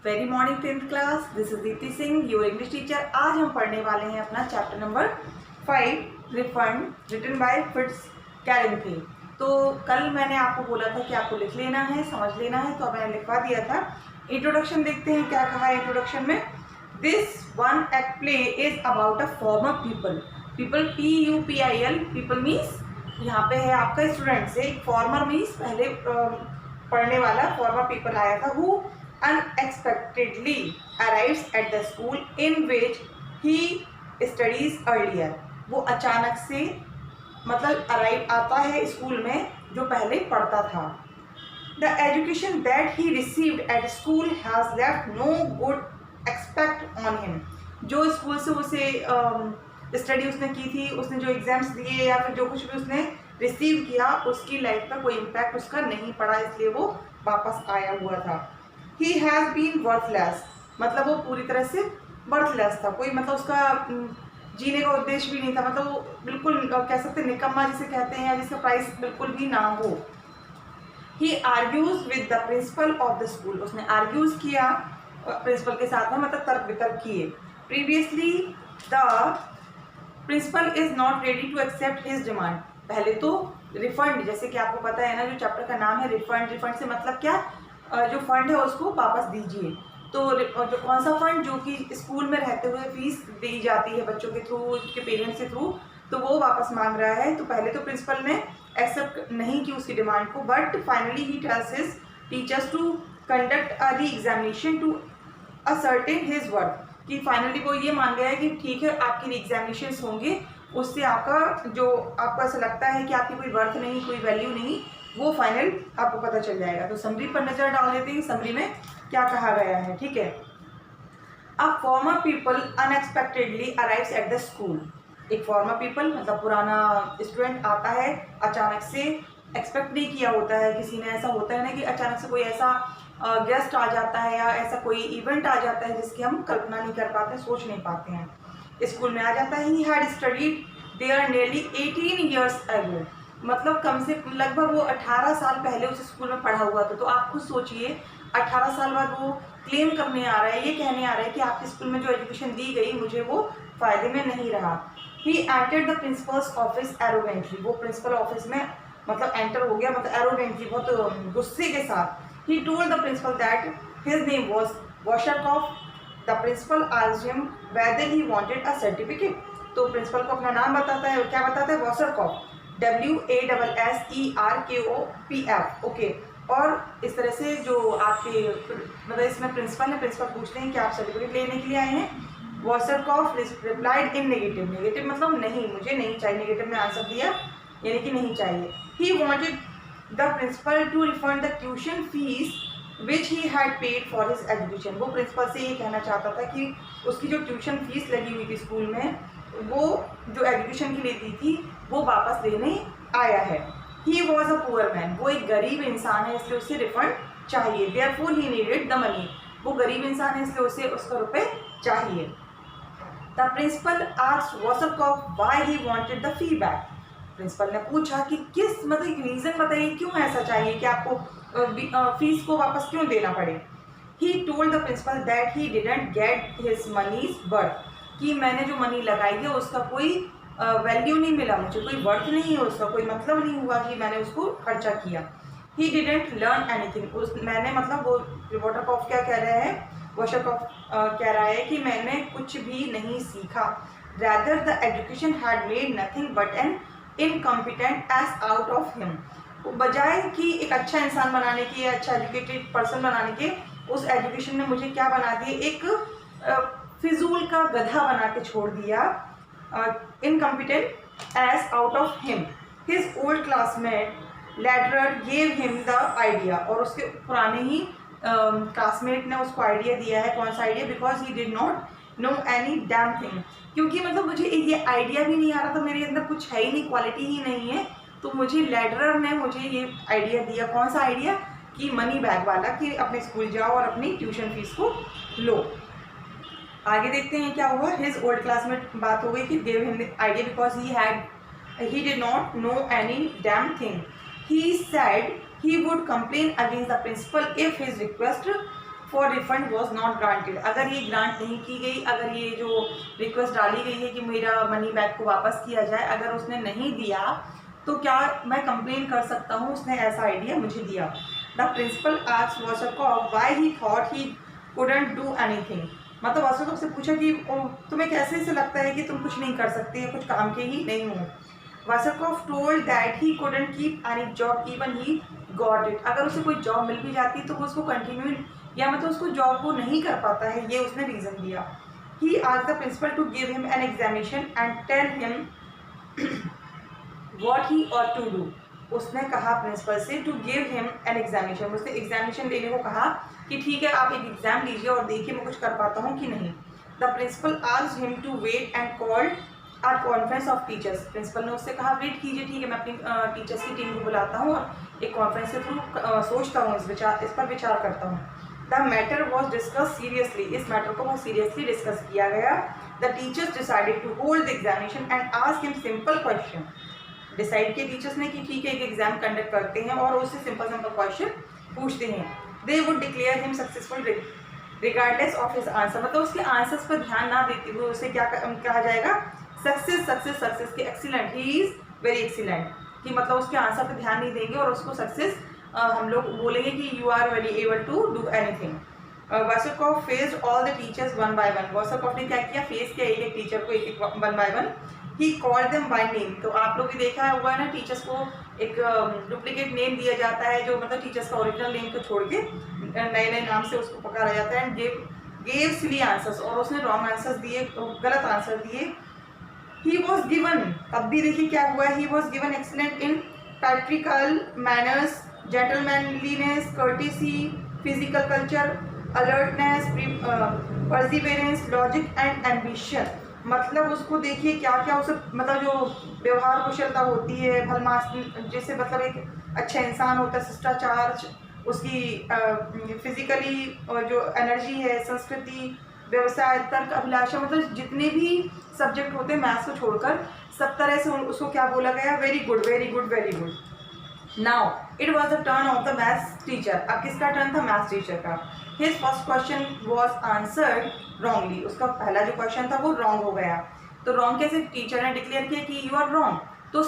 Very morning 10th class, this is Dipti Singh, your English teacher. आज हम पढ़ने वाले हैं अपना chapter number 5 refund written by Fitz Carrington. तो कल मैंने आपको बोला था कि आपको लिख लेना है, समझ लेना है, तो अब मैंने लिखवा दिया था। इंट्रोडक्शन देखते हैं क्या कहा है इंट्रोडक्शन में। This one act play is about a former people. People PUPIL, people means यहाँ पे है आपका स्टूडेंट से, फॉर्मर मीन्स पहले पढ़ने वाला, फॉर्मर पीपल आया था, who unexpectedly arrives at the school in which he studies earlier। वो अचानक से मतलब अराइव आता है स्कूल में जो पहले पढ़ता था। The education that he received at school has left no good expect on him। जो स्कूल से उसे स्टडी उसने की थी, उसने जो एग्जाम्स दिए या फिर जो कुछ भी उसने रिसीव किया, उसकी लाइफ पर कोई इम्पैक्ट उसका नहीं पड़ा, इसलिए वो वापस आया हुआ था। He has been worthless, मतलब वो पूरी तरह से वर्थलेस था, कोई मतलब उसका जीने का उद्देश्य भी नहीं था, मतलब वो बिल्कुल कह सकते निकम्मा जिसे कहते हैं, या जिसका प्राइस बिल्कुल भी ना हो। He argues with the principal of the school, उसने आर्ग्यूज किया प्रिंसिपल के साथ में, मतलब तर्क वितर्क किए। Previously the principal is not ready to accept his demand। पहले तो रिफंड, जैसे कि आपको पता है ना, जो चैप्टर का नाम है रिफंड, रिफंड से मतलब क्या, जो फंड है उसको वापस दीजिए। तो जो कौन सा फंड, जो कि स्कूल में रहते हुए फीस दी जाती है बच्चों के थ्रू, उनके पेरेंट्स के थ्रू, तो वो वापस मांग रहा है। तो पहले तो प्रिंसिपल ने एक्सेप्ट नहीं की उसकी डिमांड को, but finally he tells his teachers to conduct a re examination to ascertain his worth. कि फाइनली वो ये मान गया है कि ठीक है, आपकी री एग्जामिनेशन होंगे, उससे आपका जो आपको ऐसा लगता है कि आपकी कोई वर्थ नहीं, कोई वैल्यू नहीं, वो फाइनल आपको पता चल जाएगा। तो समरी पर नजर डाल देते हैं, समरी में क्या कहा गया है। ठीक है, a former people unexpectedly arrives at the school. एक फॉर्मर पीपल मतलब पुराना स्टूडेंट आता है अचानक से, एक्सपेक्ट नहीं किया होता है किसी ने, ऐसा होता है ना कि अचानक से कोई ऐसा गेस्ट आ जाता है या ऐसा कोई इवेंट आ जाता है जिसकी हम कल्पना नहीं कर पाते, सोच नहीं पाते हैं। स्कूल में आ जाता है। He had studied there nearly 18 years ago, मतलब कम से लगभग वो 18 साल पहले उस स्कूल में पढ़ा हुआ था। तो आप खुद सोचिए, 18 साल बाद वो क्लेम करने आ रहा है, ये कहने आ रहा है कि आपके स्कूल में जो एजुकेशन दी गई मुझे वो फायदे में नहीं रहा। He entered the principles office arrogantly, वो प्रिंसिपल ऑफिस में मतलब एंटर हो गया, मतलब एरोगेंटली, बहुत गुस्से के साथ। He told the principal that his name was Washerkoff. The principal asked him whether he wanted a certificate. तो प्रिंसिपल को अपना नाम बताता है, क्या बताता है, वॉशरकॉफ, WASSERKOPF। ओके, और इस तरह से जो आपके मतलब इसमें प्रिंसिपल है, प्रिंसिपल पूछते हैं कि आप सर्टिफिकेट लेने के लिए आए हैं। वॉशरकॉफ रिप्लाइड इन नेगेटिव, नेगेटिव मतलब नहीं, मुझे नहीं चाहिए, नेगेटिव में आंसर दिया, यानी कि नहीं चाहिए। He wanted the principal to refund the tuition fees which he had paid for his education. वो प्रिंसिपल से ये कहना चाहता था कि उसकी जो ट्यूशन फीस लगी हुई थी स्कूल में, वो जो एजुकेशन के लिए दी थी, वो वापस लेने आया है। He was a poor man, वो एक गरीब इंसान है, इसलिए उसे रिफंड चाहिए। Therefore he needed the money, वो गरीब इंसान है इसलिए उसे उसका रुपए चाहिए। The principal asked Washerkoff why he wanted the fee back. Principal ने पूछा कि किस मतलब रीजन बताइए, क्यों ऐसा चाहिए कि आपको फीस को वापस क्यों देना पड़े। He told the principal that he didn't get his money's worth, कि मैंने जो मनी लगाई है उसका कोई वैल्यू नहीं मिला, मुझे कोई वर्थ नहीं है, उसका कोई मतलब नहीं हुआ कि मैंने उसको खर्चा किया। ही डिडेंट लर्न एनीथिंग, उस मैंने मतलब वो वॉशरकॉफ क्या कह रहे हैं, वॉशरकॉफ कह रहा है कि मैंने कुछ भी नहीं सीखा। Rather the education had made nothing but an incompetent ass out of him. बजाय कि एक अच्छा इंसान बनाने की, अच्छा एजुकेटेड पर्सन बनाने के, उस एजुकेशन ने मुझे क्या बना दिया, एक फिजूल का गधा बना के छोड़ दिया। Incompetent ass out of him. His old classmate Lederer gave him the idea, और उसके पुराने ही क्लासमेट ने उसको आइडिया दिया है। कौन सा idea, because he did not know any damn thing, क्योंकि मतलब मुझे ये आइडिया भी नहीं आ रहा था, मेरे अंदर कुछ है ही नहीं, क्वालिटी ही नहीं है, तो मुझे लेडरर ने मुझे ये आइडिया दिया। कौन सा आइडिया, कि मनी बैग वाला, कि अपने स्कूल जाओ और अपनी ट्यूशन फीस को लो। आगे देखते हैं क्या हुआ। हिज ओल्ड क्लासमेट बात हो गई कि gave him idea because he did not know any damn thing. He said he would complain against the principal if his request for refund was not granted. अगर ये ग्रांट नहीं की गई, अगर ये जो रिक्वेस्ट डाली गई है कि मेरा मनी बैक को वापस किया जाए, अगर उसने नहीं दिया तो क्या मैं कंप्लेन कर सकता हूँ, उसने ऐसा आइडिया मुझे दिया। The principal asked Washerkoff why he thought he couldn't do anything. मतलब वॉशरकॉफ से पूछा कि तुम्हें कैसे ऐसे लगता है कि तुम कुछ नहीं कर सकते, कुछ काम के ही नहीं हो। Washerkoff told that he couldn't keep any job even he got it. अगर उसे कोई जॉब मिल भी जाती तो वो उसको कंटिन्यू या मतलब उसको जॉब को नहीं कर पाता है, ये उसने रीज़न दिया। He asked the principal to give him an examination and tell him what he ought to do. उसने कहा प्रिंसिपल से to give him an examination, उसने एग्जामिनेशन लेने को कहा कि ठीक है आप एक एग्जाम लीजिए और देखिए मैं कुछ कर पाता हूँ कि नहीं। The principal asked him to wait and called a conference of teachers. Principal ने उससे कहा वेट कीजिए, ठीक है मैं अपनी टीचर्स की टीम को बुलाता हूँ और एक कॉन्फ्रेंस के थ्रू सोचता हूँ, इस पर विचार करता हूँ। The matter was discuss seriously, इस मैटर को बहुत सीरियसली डिस्कस किया गया। The teachers decided to hold the examination and ask him simple question. Decide किया टीचर्स ने कि ठीक है एक एग्जाम कंडक्ट करते हैं और उससे सिंपल क्वेश्चन पूछते हैं। They would declare him successful regardless of his answer. मतलब उसके आंसर्स पर ध्यान ना देते हुए उसे क्या कहा जाएगा, सक्सेस सक्सेस सक्सेस के excellent, he is very excellent, कि मतलब उसके आंसर पर ध्यान नहीं देंगे और उसको सक्सेस हम लोग बोलेंगे कि you are very able to do anything. Washerkoff faced all the teachers one by one. Washerkoff ने क्या किया, फेस किया एक एक टीचर को, एक एक one by one. He called them by name. तो आप लोग भी देखा हुआ है ना, टीचर्स को एक डुप्लीकेट नेम दिया जाता है, जो मतलब टीचर्स का ओरिजिनल नेम को छोड़ के नए नए नाम से उसको पकड़ा जाता है। एंड गेव सिली आंसर्स, और उसने रॉन्ग आंसर्स दिए, गलत आंसर दिए। ही वॉज गिवन, अब भी देखिए क्या हुआ, he was given excellent in practical manners, gentlemanliness, courtesy, physical culture, alertness, perseverance, logic and ambition. मतलब उसको देखिए क्या क्या उसे मतलब जो व्यवहार कुशलता होती है, भलमास जैसे मतलब एक अच्छा इंसान होता है, शिष्टाचार, उसकी फिजिकली जो एनर्जी है, संस्कृति, व्यवसाय, तर्क, अभिलाषा, मतलब जितने भी सब्जेक्ट होते हैं मैथ्स को छोड़कर सब तरह से उसको क्या बोला गया, very good very good very good. Now it was the turn off the maths teacher. अब किसका टर्न था, मैथ्स टीचर का। His first question was answered wrongly. उसका पहला जो क्वेश्चन था वो रॉन्ग हो गया। तो रॉन्ग कैसे, टीचर ने डिक्लेयर किया कि यू आर रॉन्ग। तो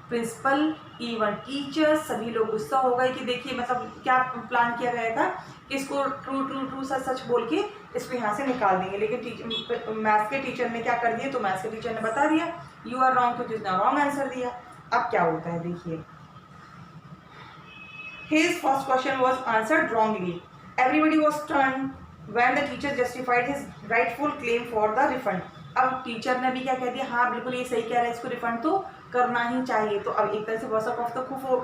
प्रिंसिपल, इवन टीचर, सभी लोग गुस्सा हो गए कि देखिए मतलब क्या प्लान किया गया था कि इसको ट्रू ट्रू ट्रू सच सच बोल के इसको यहाँ से निकाल देंगे, लेकिन मैथ्स के टीचर ने क्या कर दिया, तो मैथ्स के टीचर ने बता दिया यू आर रॉन्ग, क्योंकि उसने रॉन्ग आंसर दिया। अब क्या होता है देखिए, his first question was answered wrongly. Everybody was stunned when the teacher justified his rightful claim for the refund. अब टीचर ने भी क्या कह दिया, हाँ बिल्कुल ये सही कह रहा है, इसको रिफंड तो करना ही चाहिए। तो अब एक तरह से वॉशरकॉफ तो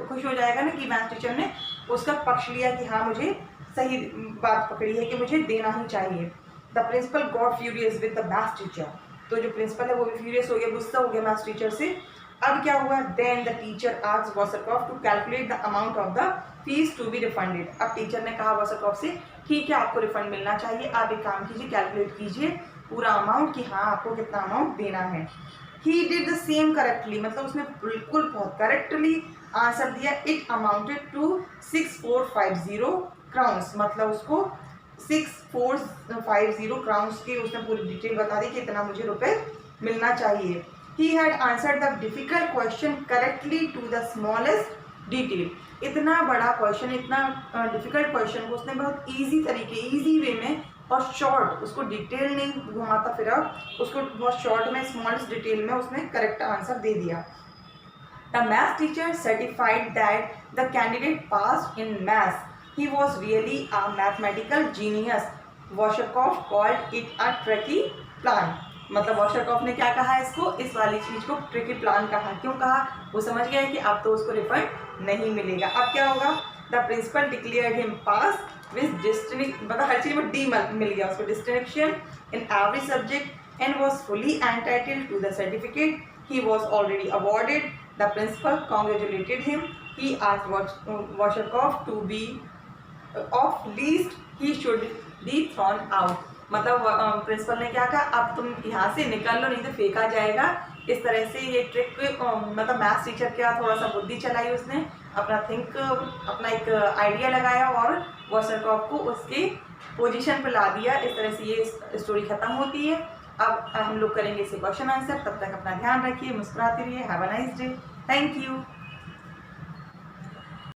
खुश हो जाएगा ना कि मैथ्स टीचर ने उसका पक्ष लिया कि हाँ मुझे सही बात पकड़ी है कि मुझे देना ही चाहिए। The principal got furious with the maths teacher. तो जो प्रिंसिपल है वो भी फ्यूरियस हो गया, गुस्सा हो गया मैथ्स टीचर से। अब क्या हुआ, then the teacher asked Washerkoff to calculate the amount of the fees to be refunded. अब टीचर ने कहा वॉशरकॉफ से ठीक है आपको रिफंड मिलना चाहिए, आप एक काम कीजिए कैलकुलेट कीजिए पूरा अमाउंट कि हाँ आपको कितना अमाउंट देना है। He did the same correctly, मतलब उसने बिल्कुल बहुत करेक्टली आंसर दिया। इट अमाउंटेड टू 6450 क्राउन्स, मतलब उसको 6450 क्राउन्स की उसने पूरी डिटेल बता दी कि इतना मुझे रुपए मिलना चाहिए। He had answered the difficult question correctly to the smallest detail. इतना बड़ा क्वेश्चन, इतना डिफिकल्ट क्वेश्चन को उसने बहुत इजी तरीके, इजी वे में और शॉर्ट, उसको डिटेल नहीं घुमाता फिरा, उसको बहुत शॉर्ट में स्मॉलेस्ट डिटेल में उसने करेक्ट आंसर दे दिया। The math teacher certified that the candidate passed in maths. He was really a mathematical genius. Washerkoff called it a tricky plan. मतलब वॉशरकॉफ ने क्या कहा इसको, इस वाली चीज को ट्रिकी प्लान कहा। क्यों कहा, वो समझ गया कि अब तो उसको रिफंड नहीं मिलेगा। अब क्या होगा, the principal declared him pass with distinction, मतलब हर चीज में डी मिल गया उसको, distinction in every subject and was fully entitled to the certificate he was already awarded. The principal congratulated him. He asked Washerkoff to be off lest he should be thrown out. मतलब principal ने क्या कहा, अब तुम यहाँ से निकल लो नहीं तो फेंका जाएगा। इस तरह से ये ट्रिक मतलब मैथ्स टीचर क्या थोड़ा सा बुद्धि चलाई उसने अपना एक आइडिया लगाया और वॉशरकॉप को उसके पोजीशन पर ला दिया। इस तरह से ये स्टोरी ख़त्म होती है। अब हम लोग करेंगे इसे क्वेश्चन आंसर। तब तक अपना ध्यान रखिए, मुस्कुराते रहिए। Have a nice day. Thank you.